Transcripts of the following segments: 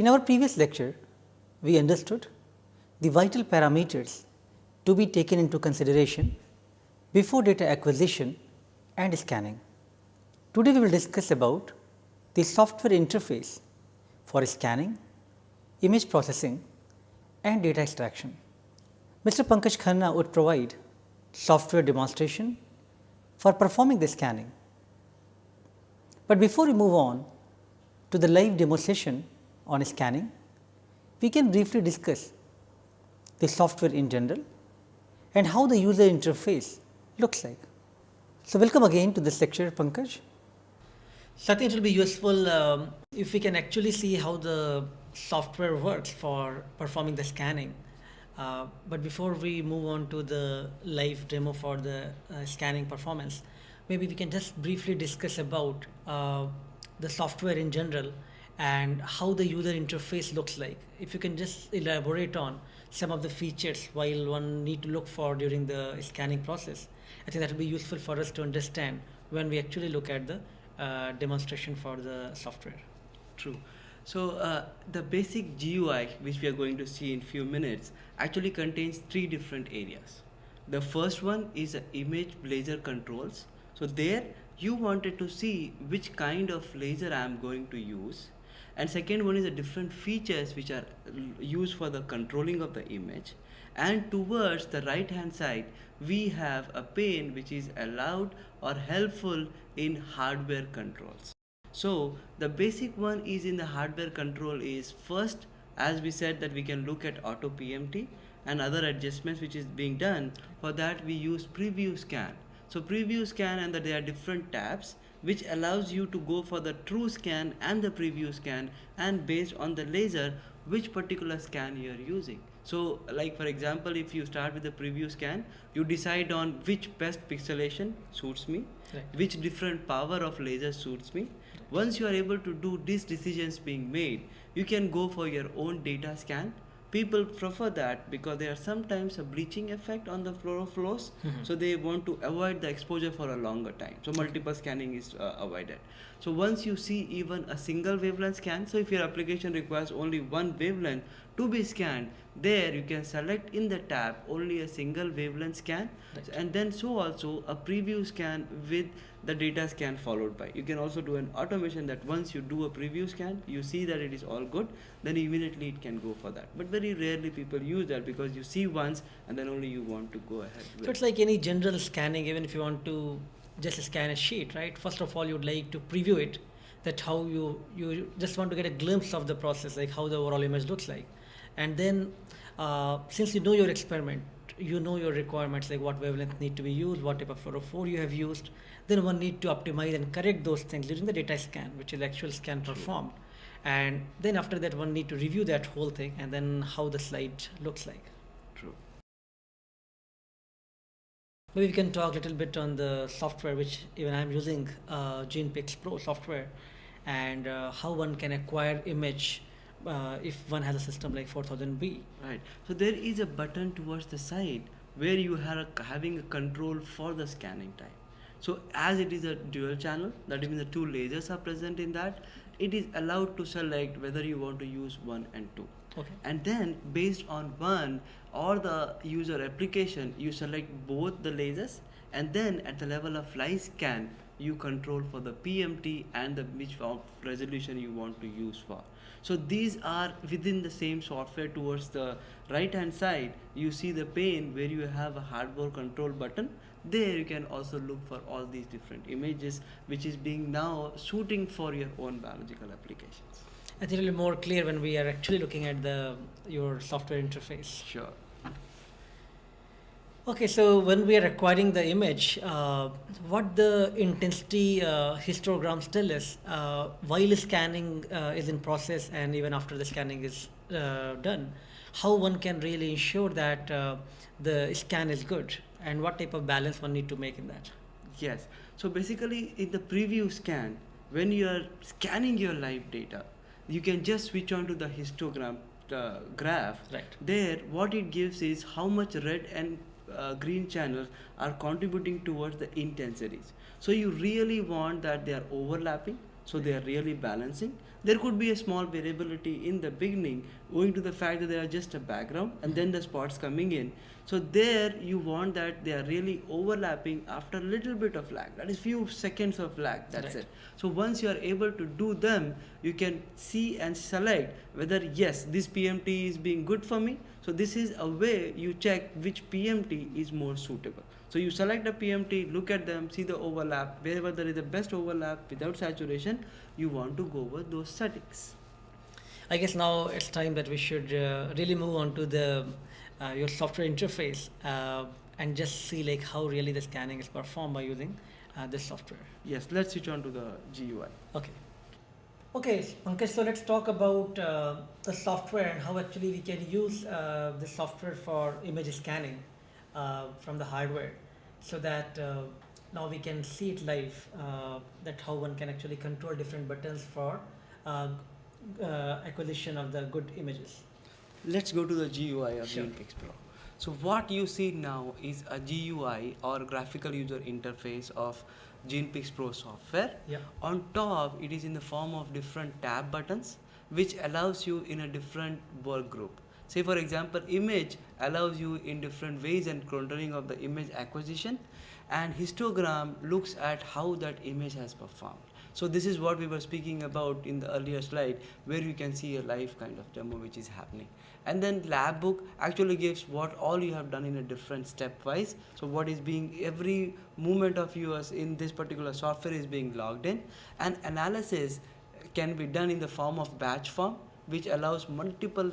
In our previous lecture, we understood the vital parameters to be taken into consideration before data acquisition and scanning. Today, we will discuss about the software interface for scanning, image processing and data extraction. Mr. Pankaj Khanna would provide software demonstration for performing the scanning. But before we move on to the live demo session on scanning, we can briefly discuss the software in general and how the user interface looks like. So, welcome again to this lecture, Pankaj. So, I think it will be useful if we can actually see how the software works for performing the scanning. But before we move on to the live demo for the scanning performance, maybe we can just briefly discuss about the software in general and how the user interface looks like. If you can just elaborate on some of the features while one need to look for during the scanning process, I think that will be useful for us to understand when we actually look at the demonstration for the software. True. So the basic GUI which we are going to see in few minutes actually contains three different areas. The first one is image laser controls. So there you wanted to see which kind of laser I am going to use, and second one is the different features which are used for the controlling of the image, and towards the right hand side we have a pane which is allowed or helpful in hardware controls. So the basic one is in the hardware control is first, as we said, that we can look at auto PMT and other adjustments which is being done. For that we use preview scan. So preview scan, and that there are different tabs which allows you to go for the true scan and the preview scan, and based on the laser which particular scan you are using. So like for example, if you start with the preview scan, you decide on which best pixelation suits me, right, which different power of laser suits me. Once you are able to do these decisions being made, you can go for your own data scan. People prefer that because there are sometimes a bleaching effect on the fluorophoros, so they want to avoid the exposure for a longer time. So multiple scanning is avoided. So once you see even a single wavelength scan, so if your application requires only one wavelength to be scanned, there you can select in the tab only a single wavelength scan, right, and then so also a preview scan with the data scan followed by. You can also do an automation that once you do a preview scan, you see that it is all good, then immediately it can go for that. But very rarely people use that because you see once and then only you want to go ahead with. So it's like any general scanning, even if you want to just scan a sheet, right? First of all, you would like to preview it, that how you just want to get a glimpse of the process, like how the overall image looks like. And then since you know your experiment, you know your requirements, like what wavelength need to be used, what type of fluorophore you have used, then one need to optimize and correct those things during the data scan, which is the actual scan performed. And then after that one need to review that whole thing and then how the slide looks like. True. Maybe we can talk a little bit on the software, which even I'm using GenePix Pro software, and how one can acquire image if one has a system like 4000B. Right. So there is a button towards the side where you are having a control for the scanning time. So as it is a dual channel, that means the two lasers are present in that, it is allowed to select whether you want to use 1 and 2. Okay. And then based on one or the user application, you select both the lasers, and then at the level of live scan, you control for the PMT and the which resolution you want to use for. So these are within the same software. Towards the right hand side, you see the pane where you have a hardware control button. There you can also look for all these different images which is being now suiting for your own biological applications. I think it will be more clear when we are actually looking at your software interface. Sure. Okay, so when we are acquiring the image, what the intensity histograms tell us while scanning is in process and even after the scanning is done, how one can really ensure that the scan is good, and what type of balance one need to make in that? Yes. So basically in the preview scan, when you are scanning your live data, you can just switch on to the histogram graph. Right. There what it gives is how much red and green channels are contributing towards the intensities. So you really want that they are overlapping So they are really balancing. There could be a small variability in the beginning owing to the fact that they are just a background and then the spots coming in. So there you want that they are really overlapping after a little bit of lag. That is few seconds of lag. That's Right. it. So once you are able to do them, you can see and select whether yes, this PMT is being good for me. So this is a way you check which PMT is more suitable. So you select a PMT, look at them, see the overlap. Wherever there is the best overlap without saturation, you want to go over those settings. I guess now it's time that we should really move on to the your software interface and just see like how really the scanning is performed by using this software. Yes, let's switch on to the GUI. Okay. Okay, Pankaj, so let's talk about the software and how actually we can use the software for image scanning from the hardware, so that now we can see it live, that how one can actually control different buttons for acquisition of the good images. Let's go to the GUI of Sure. GenePix Pro. So what you see now is a GUI or graphical user interface of GenePix Pro software. Yeah. On top, it is in the form of different tab buttons, which allows you in a different work group. Say for example, image allows you in different ways and controlling of the image acquisition, and histogram looks at how that image has performed. So this is what we were speaking about in the earlier slide, where you can see a live kind of demo which is happening. And then lab book actually gives what all you have done in a different stepwise. So what is being, every movement of yours in this particular software is being logged in, and analysis can be done in the form of batch form, which allows multiple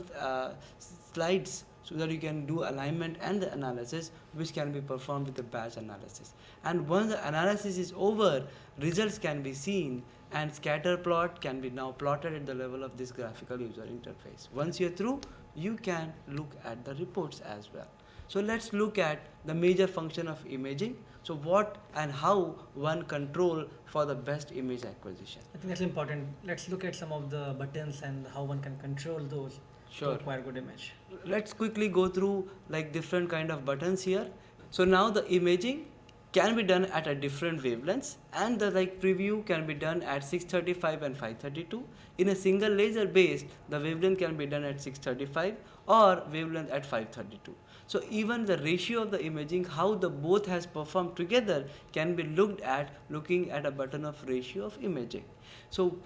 slides so that you can do alignment and the analysis, which can be performed with the batch analysis. And once the analysis is over, results can be seen, and scatter plot can be now plotted at the level of this graphical user interface. Once you're through, you can look at the reports as well. So let's look at the major function of imaging. So what and how one control for the best image acquisition. I think that's important. Let's look at some of the buttons and how one can control those Sure. to acquire good image. Let's quickly go through like different kind of buttons here. So now the imaging can be done at a different wavelengths, and the like preview can be done at 635 and 532. In a single laser based, the wavelength can be done at 635 or wavelength at 532. So even the ratio of the imaging, how the both has performed together, can be looked at looking at a button of ratio of imaging. So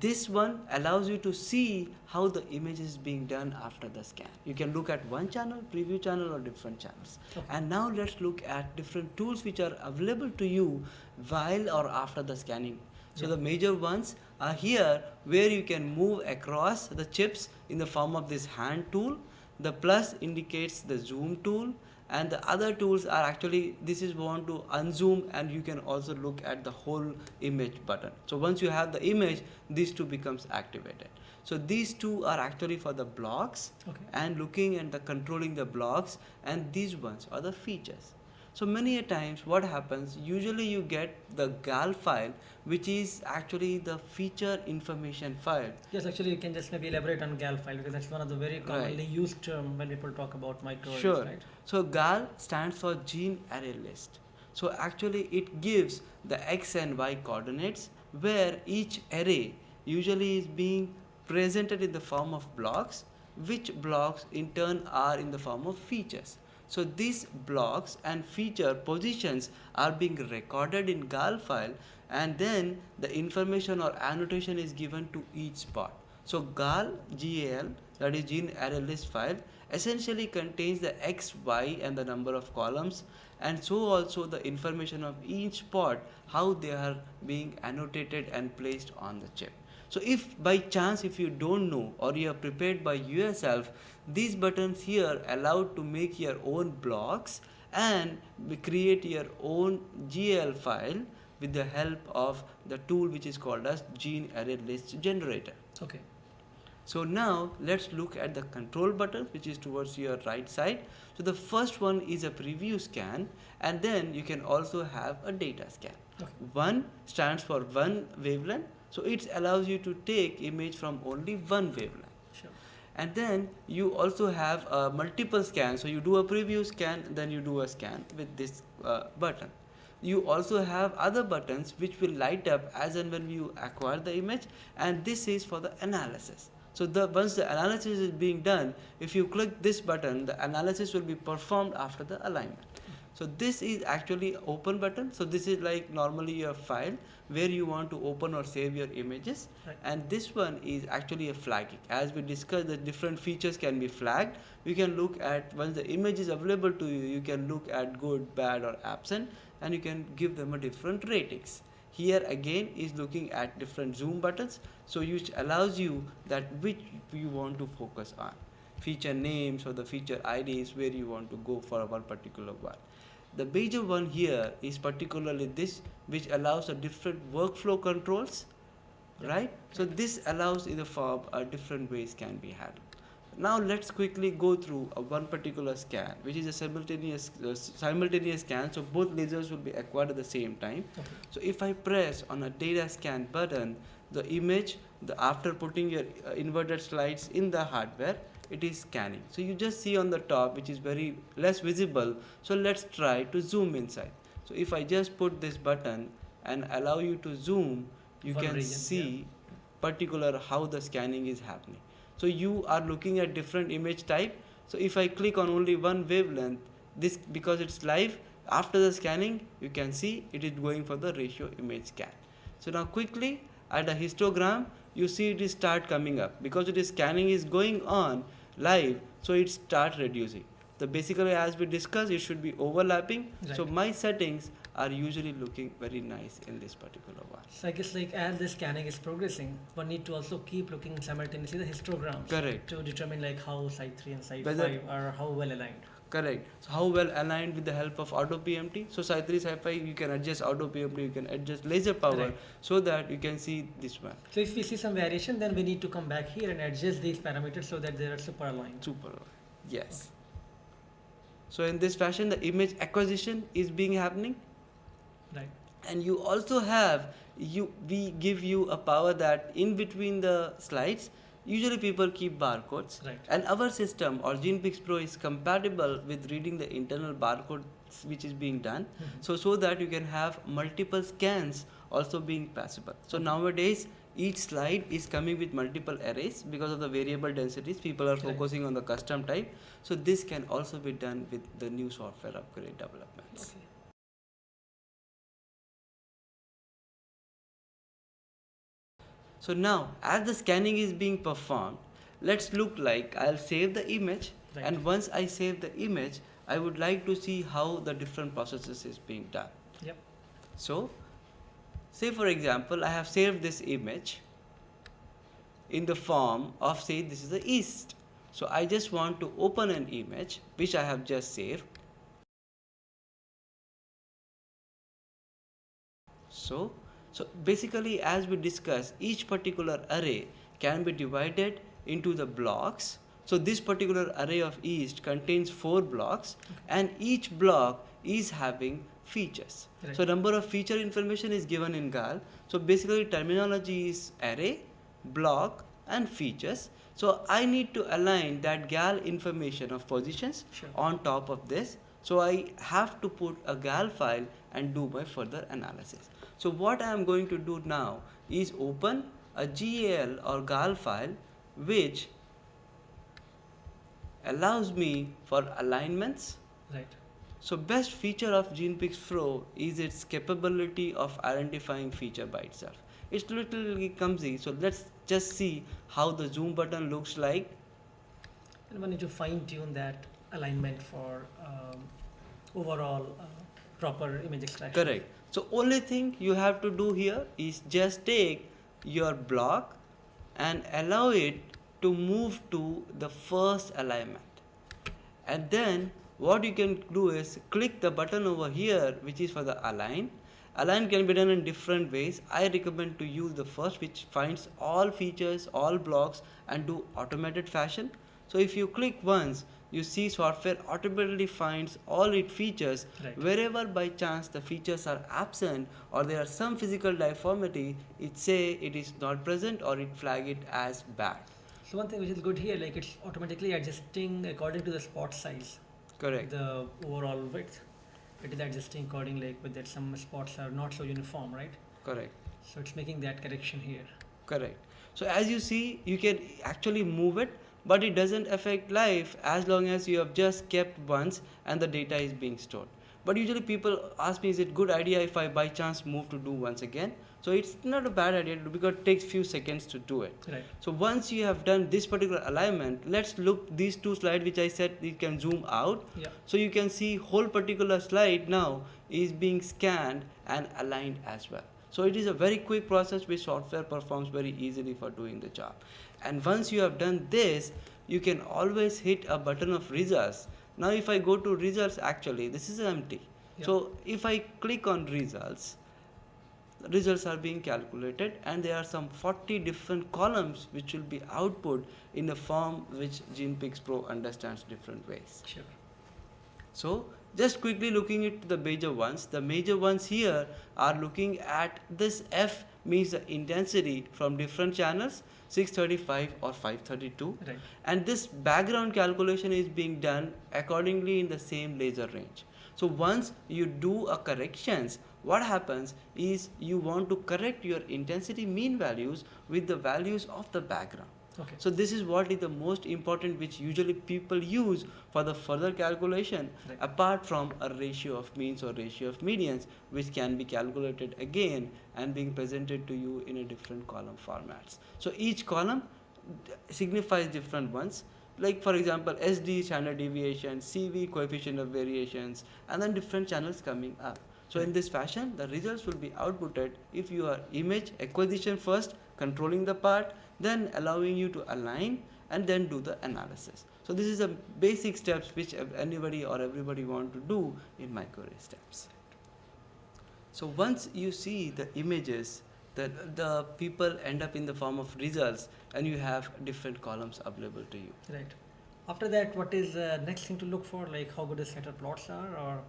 this one allows you to see how the image is being done after the scan. You can look at one channel, preview channel, or different channels. Okay. And now let's look at different tools which are available to you while or after the scanning. So Yeah. the major ones are here, where you can move across the chips in the form of this hand tool. The plus indicates the zoom tool, and the other tools are actually, this is want to unzoom, and you can also look at the whole image button. So once you have the image, these two becomes activated. So these two are actually for the blocks, Okay. and looking and the controlling the blocks, and these ones are the features. So many a times what happens, usually you get the GAL file, which is actually the feature information file. Yes, actually, you can just maybe elaborate on GAL file, because that's one of the very commonly used term when people talk about microarrays, Sure. right? So GAL stands for gene array list. So actually it gives the X and Y coordinates, where each array usually is being presented in the form of blocks, which blocks in turn are in the form of features. So these blocks and feature positions are being recorded in GAL file, and then the information or annotation is given to each spot. So GAL, GAL, that is gene array list file, essentially contains the X, Y and the number of columns, and so also the information of each spot, how they are being annotated and placed on the chip. So if by chance if you don't know, or you are prepared by yourself, these buttons here allow to make your own blocks and create your own GAL file with the help of the tool which is called as gene array list generator. Okay. So now let's look at the control button, which is towards your right side. So the first one is a preview scan, and then you can also have a data scan. Okay. One stands for one wavelength, so it allows you to take image from only one wavelength. Sure. And then you also have multiple scans, so you do a preview scan, then you do a scan with this button. You also have other buttons which will light up as and when you acquire the image, and this is for the analysis. So once the analysis is being done, if you click this button, the analysis will be performed after the alignment. So this is actually open button. So this is like normally your file where you want to open or save your images, Right. and this one is actually a flagging. As we discussed, the different features can be flagged. You can look at, once the image is available to you, you can look at good, bad or absent, and you can give them a different ratings. Here again is looking at different zoom buttons, so which allows you that which you want to focus on. Feature names or the feature IDs where you want to go for one particular one. The major one here is particularly this, which allows a different workflow controls, right? So this allows in the form different ways can be handled. Now let's quickly go through one particular scan, which is a simultaneous scan. So both lasers will be acquired at the same time. Okay. So if I press on a data scan button, the image, after putting your inverted slides in the hardware, it is scanning. So you just see on the top, which is very less visible. So let's try to zoom inside. So if I just put this button and allow you to zoom, you One can region, see particular how the scanning is happening. So you are looking at different image type. So if I click on only one wavelength, this, because it's live, after the scanning you can see it is going for the ratio image scan. So now quickly at a histogram, you see it is start coming up because it is scanning is going on live, so it start reducing. The basically, as we discussed, it should be overlapping. Right. So my settings are usually looking very nice in this particular one. So I guess like as the scanning is progressing, one need to also keep looking simultaneously the histograms. Correct. To determine like how site 3 and site Whether- 5 are how well aligned. Correct. So how well aligned with the help of auto PMT. So Sci 3, Sci 5, you can adjust auto PMT, you can adjust laser power, Right. so that you can see this one. So if we see some variation, then we need to come back here and adjust these parameters so that they are super aligned. Super. Yes. So in this fashion, the image acquisition is being happening. Right. And you also have, we give you a power that in between the slides, usually people keep barcodes. Right. And our system or GenePix Pro is compatible with reading the internal barcodes which is being done. So that you can have multiple scans also being possible. So nowadays each slide is coming with multiple arrays because of the variable densities. People are focusing on the custom type. So this can also be done with the new software upgrade developments. Okay. So now, as the scanning is being performed, let's look like I'll save the image, Right. and once I save the image, I would like to see how the different processes is being done. Yep. So, say for example, I have saved this image in the form of, say, this is the east. So I just want to open an image which I have just saved. So basically, as we discussed, each particular array can be divided into the blocks. So this particular array of east contains 4 blocks, and each block is having features. Right. So number of feature information is given in GAL. So basically terminology is array, block and features. So I need to align that GAL information of positions Sure. on top of this. So I have to put a GAL file and do my further analysis. So what I am going to do now is open a GAL or GAL file which allows me for alignments. Right. So best feature of GenePix Pro is its capability of identifying feature by itself. It's literally clumsy, so let's just see how the zoom button looks like. And we need to fine tune that alignment for overall proper image extraction. Correct. So only thing you have to do here is just take your block and allow it to move to the first alignment. And then what you can do is click the button over here which is for the align. Align can be done in different ways. I recommend to use the first, which finds all features, all blocks and do automated fashion. So if you click once, you see software automatically finds all its features. Right. Wherever by chance the features are absent or there are some physical deformity, it say it is not present or it flag it as bad. So one thing which is good here, like it's automatically adjusting according to the spot size. Correct. The overall width. it is adjusting accordingly, like with that some spots are not so uniform, right? Correct. So it's making that correction here. Correct. So as you see, you can actually move it, but it doesn't affect life as long as you have just kept once and the data is being stored. But usually people ask me, is it good idea if I by chance move to do once again? So it's not a bad idea to do because it takes few seconds to do it. Right. So once you have done this particular alignment, let's look these two slides which I said you can zoom out. Yeah. So you can see whole particular slide now is being scanned and aligned as well. So it is a very quick process which software performs very easily for doing the job. And once you have done this, you can always hit a button of results. Now if I go to results, actually this is empty. Yeah. So if I click on results are being calculated and there are some 40 different columns which will be output in a form which GenePix Pro understands different ways. Sure. So just quickly looking at the major ones. The major ones here are looking at this F means the intensity from different channels, 635 or 532. Right. And this background calculation is being done accordingly in the same laser range. So once you do a corrections, what happens is you want to correct your intensity mean values with the values of the background. Okay. So this is what is the most important which usually people use for the further calculation, Right. apart from a ratio of means or ratio of medians which can be calculated again and being presented to you in a different column formats. So each column signifies different ones, like for example SD standard deviation, CV coefficient of variations, and then different channels coming up. So in this fashion the results will be outputted if you are image acquisition first, controlling the part, then allowing you to align and then do the analysis. So this is a basic steps which anybody or everybody want to do in microarray steps. So once you see the images, the people end up in the form of results and you have different columns available to you. Right. After that, what is the next thing to look for? Like how good the scatter plots are, or?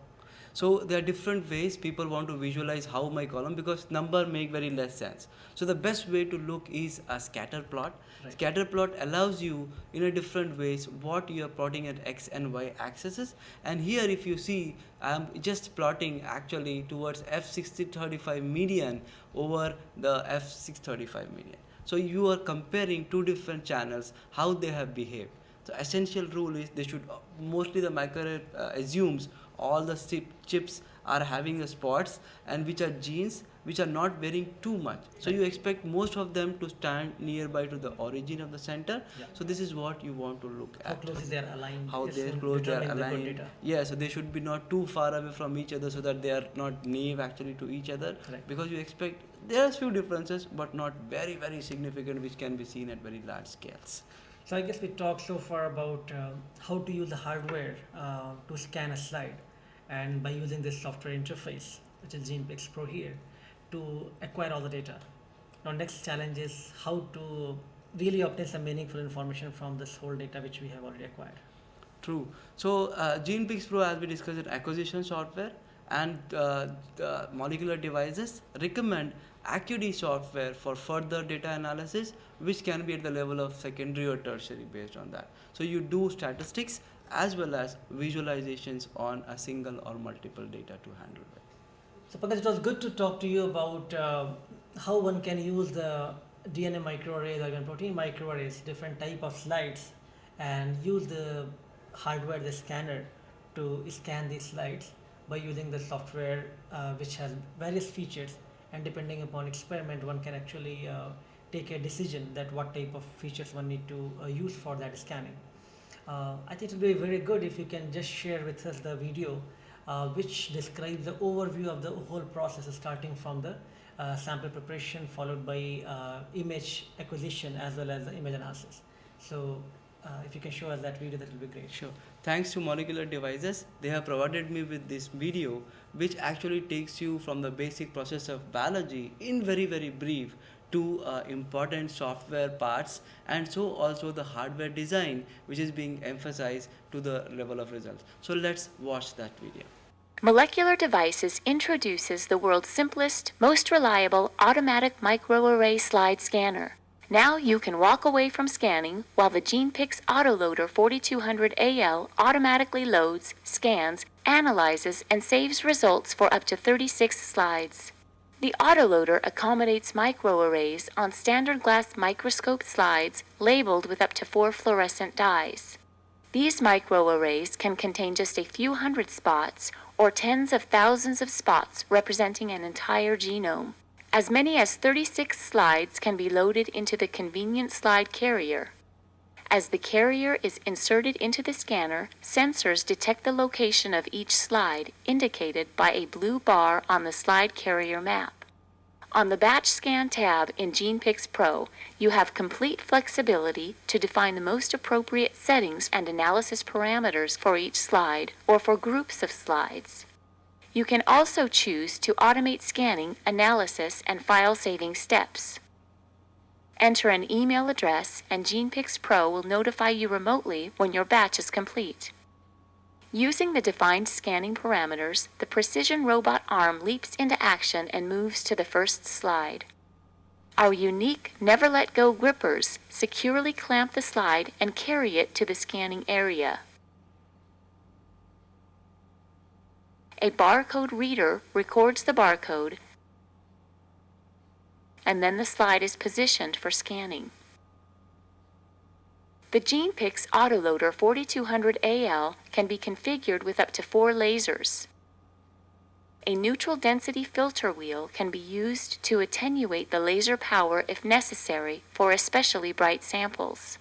So there are different ways people want to visualize how my column, because number make very less sense. So the best way to look is a scatter plot. Right. Scatter plot allows you in a different ways what you are plotting at x and y axes. And here if you see, I am just plotting actually towards F635 median over the F635 median. So you are comparing two different channels, how they have behaved. The essential rule is they should, mostly the microarray assumes all the chips are having the spots and which are genes which are not varying too much. So you expect most of them to stand nearby to the origin of the center. Yeah. So this is what you want to look How at. closely they are aligned? How is they are in close, they are determining the good aligned. data. Yeah, so they should be not too far away from each other so that they are not naive actually to each other. Correct. Because you expect there are few differences but not very very significant which can be seen at very large scales. So I guess we talked so far about how to use the hardware to scan a slide, and by using this software interface, which is GenePix Pro here, to acquire all the data. Now next challenge is how to really obtain some meaningful information from this whole data which we have already acquired. True. So GenePix Pro, as we discussed, in acquisition software and the molecular devices recommend AccuD software for further data analysis, which can be at the level of secondary or tertiary based on that. So you do statistics as well as visualizations on a single or multiple data to handle it. So Pankaj, it was good to talk to you about how one can use the DNA microarrays or even protein microarrays, different type of slides, and use the hardware, the scanner, to scan these slides by using the software which has various features, and depending upon experiment one can actually take a decision that what type of features one need to use for that scanning. I think it will be very good if you can just share with us the video which describes the overview of the whole process, starting from the sample preparation followed by image acquisition as well as the image analysis. So if you can show us that video, that will be great. Sure. Thanks to Molecular Devices, they have provided me with this video which actually takes you from the basic process of biology in very very brief to important software parts, and so also the hardware design which is being emphasized to the level of results. So let's watch that video. Molecular Devices introduces the world's simplest, most reliable automatic microarray slide scanner. Now you can walk away from scanning while the GenePix Autoloader 4200AL automatically loads, scans, analyzes, and saves results for up to 36 slides. The autoloader accommodates microarrays on standard glass microscope slides labeled with up to 4 fluorescent dyes. These microarrays can contain just a few hundred spots or tens of thousands of spots representing an entire genome. As many as 36 slides can be loaded into the convenient slide carrier. As the carrier is inserted into the scanner, sensors detect the location of each slide, indicated by a blue bar on the slide carrier map. On the Batch Scan tab in GenePix Pro, you have complete flexibility to define the most appropriate settings and analysis parameters for each slide or for groups of slides. You can also choose to automate scanning, analysis, and file saving steps. Enter an email address and GenePix Pro will notify you remotely when your batch is complete. Using the defined scanning parameters, the precision robot arm leaps into action and moves to the first slide. Our unique Never Let Go grippers securely clamp the slide and carry it to the scanning area. A barcode reader records the barcode, and then the slide is positioned for scanning. The GenePix Autoloader 4200AL can be configured with up to 4 lasers. A neutral density filter wheel can be used to attenuate the laser power if necessary for especially bright samples.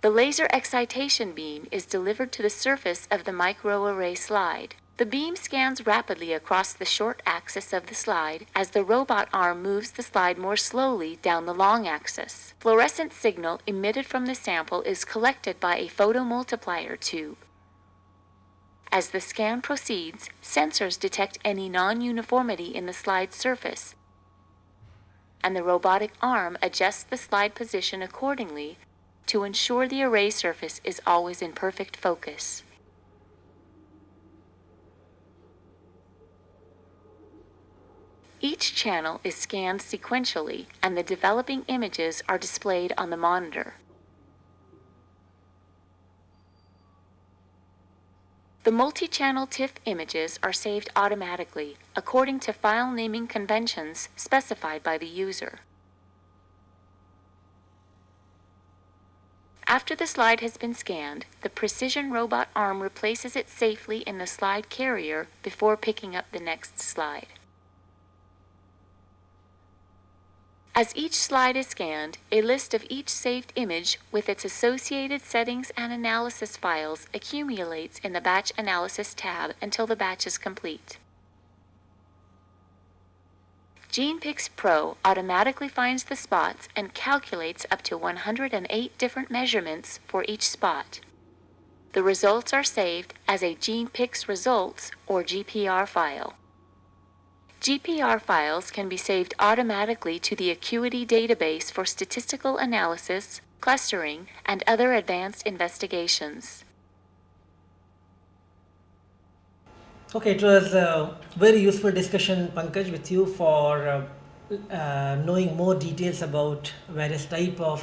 The laser excitation beam is delivered to the surface of the microarray slide. The beam scans rapidly across the short axis of the slide as the robot arm moves the slide more slowly down the long axis. Fluorescent signal emitted from the sample is collected by a photomultiplier tube. As the scan proceeds, sensors detect any non-uniformity in the slide surface, and the robotic arm adjusts the slide position accordingly to ensure the array surface is always in perfect focus. Each channel is scanned sequentially, and the developing images are displayed on the monitor. The multi-channel TIFF images are saved automatically, according to file naming conventions specified by the user. After the slide has been scanned, the precision robot arm replaces it safely in the slide carrier before picking up the next slide. As each slide is scanned, a list of each saved image with its associated settings and analysis files accumulates in the Batch Analysis tab until the batch is complete. GenePix Pro automatically finds the spots and calculates up to 108 different measurements for each spot. The results are saved as a GenePix Results or GPR file. GPR files can be saved automatically to the Acuity database for statistical analysis, clustering, and other advanced investigations. Okay, it was a very useful discussion, Pankaj, with you for knowing more details about various type of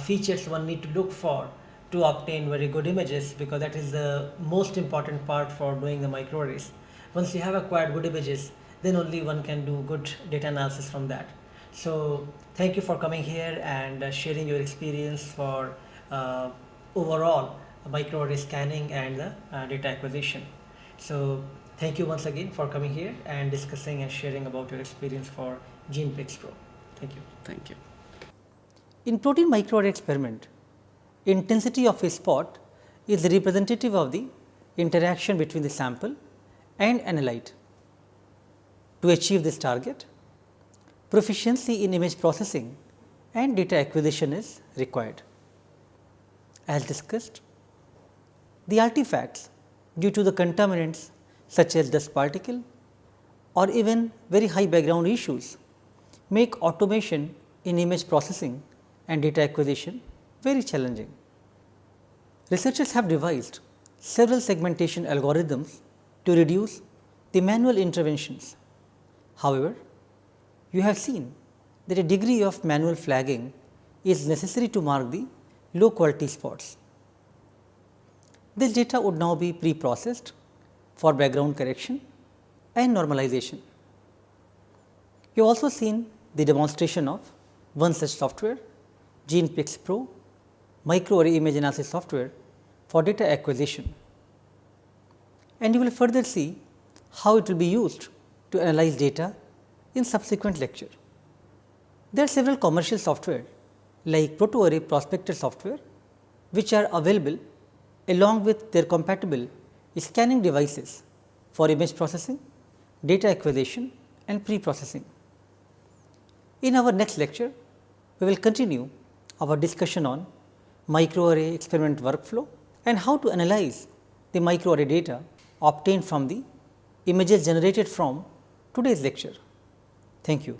features one need to look for to obtain very good images, because that is the most important part for doing the microarrays. Once you have acquired good images, then only one can do good data analysis from that. So thank you for coming here and sharing your experience for overall microarray scanning and the data acquisition. So thank you once again for coming here and discussing and sharing about your experience for GenePix Pro. Thank you. Thank you. In protein microarray experiment, intensity of a spot is representative of the interaction between the sample and analyte. To achieve this target, proficiency in image processing and data acquisition is required. As discussed, the artifacts due to the contaminants such as dust particle or even very high background issues make automation in image processing and data acquisition very challenging. Researchers have devised several segmentation algorithms to reduce the manual interventions. However, you have seen that a degree of manual flagging is necessary to mark the low quality spots. This data would now be pre-processed for background correction and normalization. You have also seen the demonstration of one such software, GenePix Pro microarray image analysis software for data acquisition, and you will further see how it will be used to analyze data in subsequent lecture. There are several commercial software like proto-array prospector software which are available along with their compatible scanning devices for image processing, data acquisition and pre-processing. In our next lecture, we will continue our discussion on microarray experiment workflow and how to analyze the microarray data obtained from the images generated from today's lecture. Thank you.